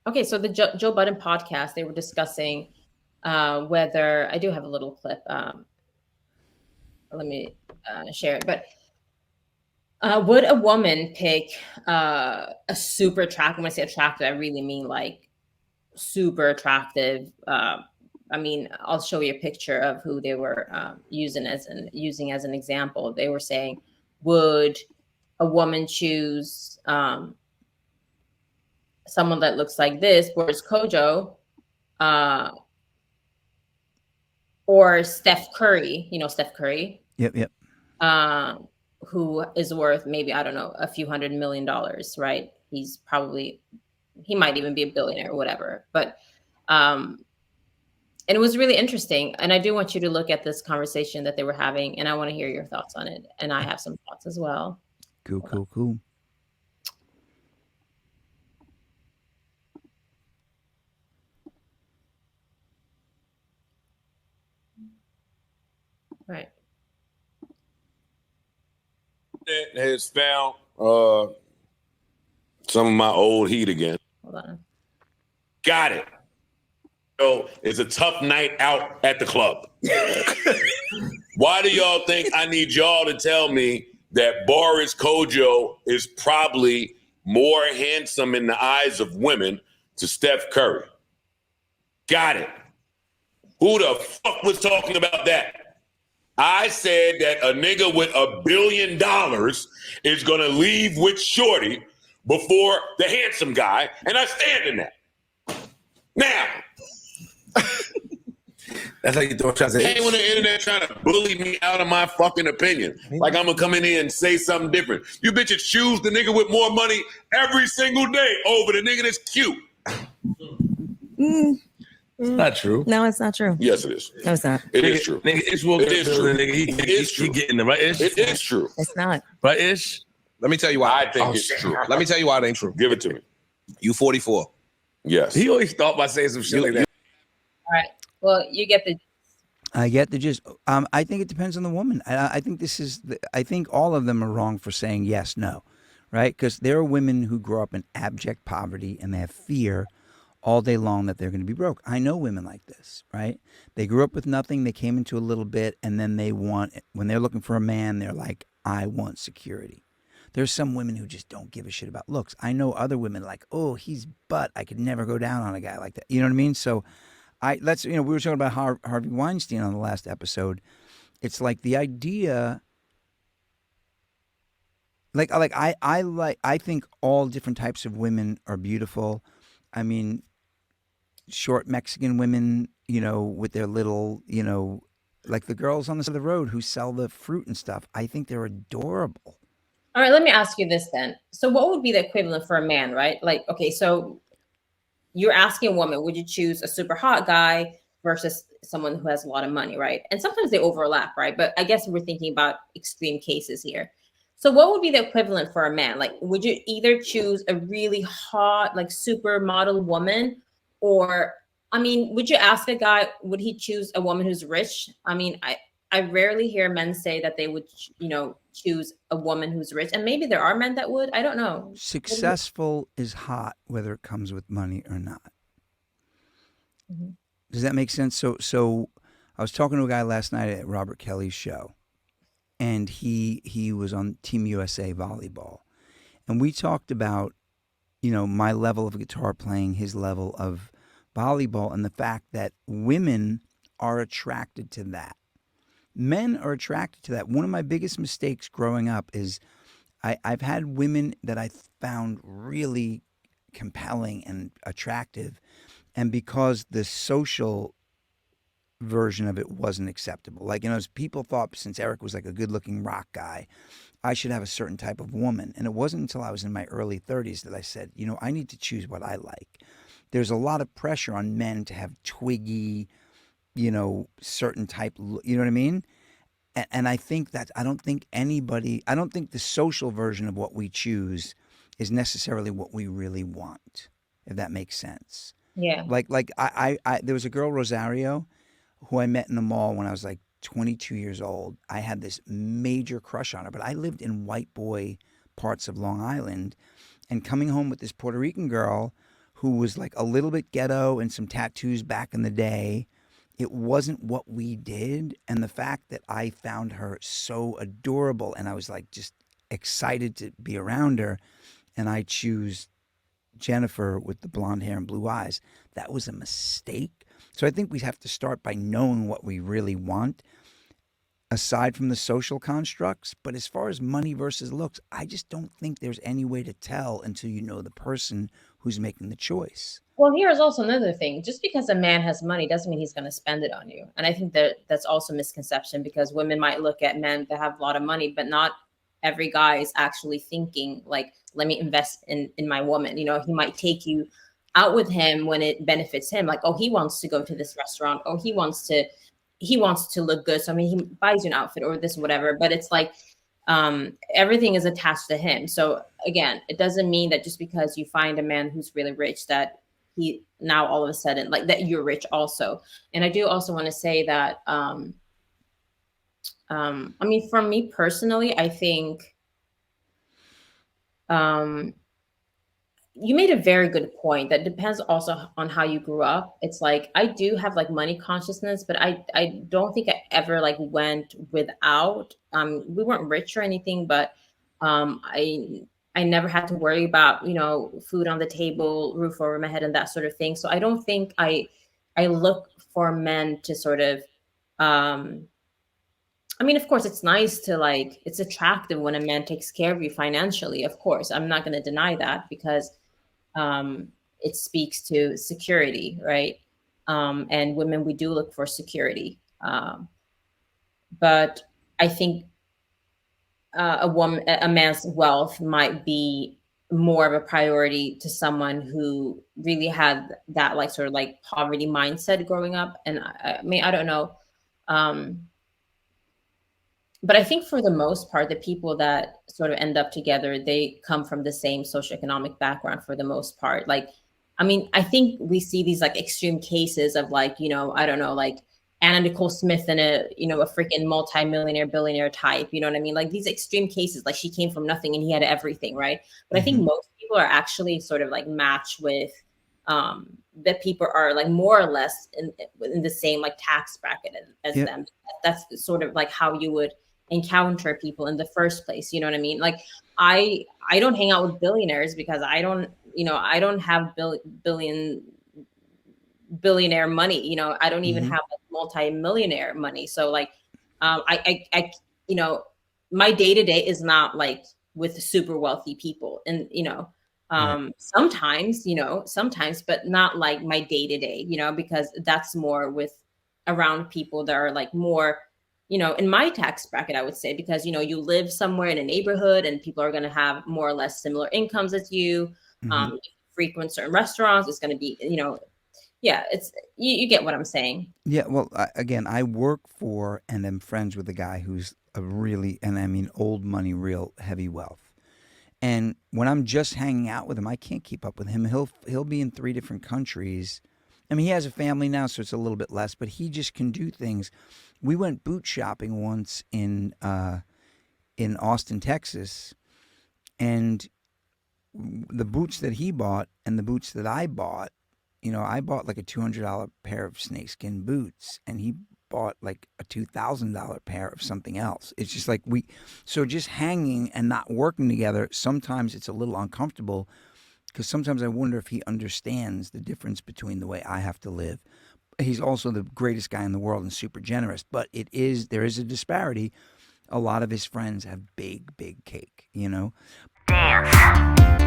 Okay, so the Joe Budden podcast, they were discussing whether I do have a little clip. Let me share it. But would a woman pick a super attractive? When I say attractive, I really mean like super attractive. I mean, I'll show you a picture of who they were using as an example. They were saying, would a woman choose someone that looks like this, Boris Kodjoe, uh, or Steph Curry? You know Steph Curry, Yep, yep. um, who is worth maybe, I don't know, a few $100 million, right? He might even be a billionaire or whatever. But um, and it was really interesting. And I do want you to look at this conversation that they were having, and I want to hear your thoughts on it. And I have some thoughts as well. Cool, Hold on. cool, cool. Right. Has found some of my old heat again. Hold on. Got it. So it's a tough night out at the club. Why do y'all think I need y'all to tell me that Boris Kodjoe is probably more handsome in the eyes of women to Steph Curry? Got it. Who the fuck was talking about that? I said that a nigga with $1 billion is gonna leave with Shorty before the handsome guy, and I stand in that. Now, That's how you throw shots at ain't on the internet trying to bully me out of my fucking opinion. Like I'm gonna come in here and say something different. You bitches choose the nigga with more money every single day over the nigga that's cute. It's not true. No, it's not true. Yes, it is. No, it's not. It is true. Nigga, Ish will It is true. Nigga, It is true. He getting the right Ish. It is true. It's not. Right Ish? Let me tell you why. I think it's true. Let me tell you why it ain't true. Give it to me. You 44. Yes. He always thought by saying some shit like that. All right. Well, you get the. I get the gist. I think it depends on the woman. I think I think all of them are wrong for saying yes, no, right? Because there are women who grow up in abject poverty and they have fear all day long that they're going to be broke. I know women like this, right? They grew up with nothing. They came into a little bit, and then when they're looking for a man, they're like, I want security. There's some women who just don't give a shit about looks. I know other women like, oh, he's butt. I could never go down on a guy like that. You know what I mean? So we were talking about Harvey Weinstein on the last episode. It's like the idea, I think all different types of women are beautiful. I mean, short Mexican women, with their little, like the girls on the side of the road who sell the fruit and stuff. I think they're adorable. All right. Let me ask you this then. So, what would be the equivalent for a man, right? Like, okay, so you're asking a woman, would you choose a super hot guy versus someone who has a lot of money, right? And sometimes they overlap, right? But I guess we're thinking about extreme cases here. So what would be the equivalent for a man? Like, would you either choose a really hot, like super model woman, or, I mean, would you ask a guy, would he choose a woman who's rich? I mean, I rarely hear men say that they would, choose a woman who's rich. And maybe there are men that would. I don't know. Successful is hot, whether it comes with money or not. Mm-hmm. Does that make sense? So I was talking to a guy last night at Robert Kelly's show, and he was on Team USA volleyball, and we talked about, my level of guitar playing, his level of volleyball, and the fact that women are attracted to that. Men are attracted to that. One of my biggest mistakes growing up is I've had women that I found really compelling and attractive, and because the social version of it wasn't acceptable. Like, as people thought, since Eric was like a good-looking rock guy, I should have a certain type of woman. And it wasn't until I was in my early 30s that I said, I need to choose what I like. There's a lot of pressure on men to have twiggy, certain type, you know what I mean? And I think that I don't think the social version of what we choose is necessarily what we really want, if that makes sense. Yeah. Like I there was a girl, Rosario, who I met in the mall when I was like 22 years old. I had this major crush on her, but I lived in white boy parts of Long Island, and coming home with this Puerto Rican girl who was like a little bit ghetto and some tattoos back in the day. It wasn't what we did. And the fact that I found her so adorable and I was like just excited to be around her, and I choose Jennifer with the blonde hair and blue eyes, that was a mistake. So I think we have to start by knowing what we really want, aside from the social constructs. But as far as money versus looks, I just don't think there's any way to tell until you know the person who's making the choice. Well, here's also another thing. Just because a man has money doesn't mean he's going to spend it on you. And I think that that's also a misconception, because women might look at men that have a lot of money, but not every guy is actually thinking like, let me invest in my woman. You know, he might take you out with him when it benefits him. Like, oh, he wants to go to this restaurant. Oh, he wants to look good. So I mean, he buys you an outfit or this, whatever, but it's like, everything is attached to him. So again, it doesn't mean that just because you find a man who's really rich that he now all of a sudden like that you're rich also. And I do also want to say that, I mean, for me personally, I think, you made a very good point. That depends also on how you grew up. It's like, I do have like money consciousness, but I don't think I ever like went without. We weren't rich or anything, but I never had to worry about, you know, food on the table, roof over my head, and that sort of thing. So I don't think I look for men to sort of, I mean, of course, it's nice to like, it's attractive when a man takes care of you financially. Of course, I'm not going to deny that, because it speaks to security, right? And women, we do look for security. But I think a man's wealth might be more of a priority to someone who really had that like sort of like poverty mindset growing up. And I mean, I don't know. But I think for the most part, the people that sort of end up together, they come from the same socioeconomic background for the most part. Like, I mean, I think we see these like extreme cases of like, you know, I don't know, like Anna Nicole Smith and a, you know, a freaking multimillionaire, billionaire type, you know what I mean? Like these extreme cases, like she came from nothing and he had everything, right? But I think most people are actually sort of like matched with that people are like more or less in the same like tax bracket as them. That's sort of like how you would encounter people in the first place. You know what I mean? Like I don't hang out with billionaires because I don't have billionaire money. You know, I don't even have like multi-millionaire money. So like, I you know, my day-to-day is not like with super wealthy people, and, you know, sometimes, but not like my day-to-day, you know, because that's more with around people that are like more, you know, in my tax bracket, I would say, because, you know, you live somewhere in a neighborhood and people are going to have more or less similar incomes as you. If you frequent certain restaurants, it's going to be, you know, it's, you get what I'm saying. Yeah. Well, again, I work for and am friends with a guy who's a really, and I mean, old money, real heavy wealth. And when I'm just hanging out with him, I can't keep up with him. He'll be in 3 different countries. I mean, he has a family now, so it's a little bit less, but he just can do things. We went boot shopping once in Austin, Texas, and the boots that he bought and the boots that I bought, you know, I bought like a $200 pair of snakeskin boots, and he bought like a $2,000 pair of something else. It's just like so just hanging and not working together, sometimes it's a little uncomfortable, because sometimes I wonder if he understands the difference between the way I have to live. He's also the greatest guy in the world and super generous, but there is a disparity. A lot of his friends have big cake, you know? Dance.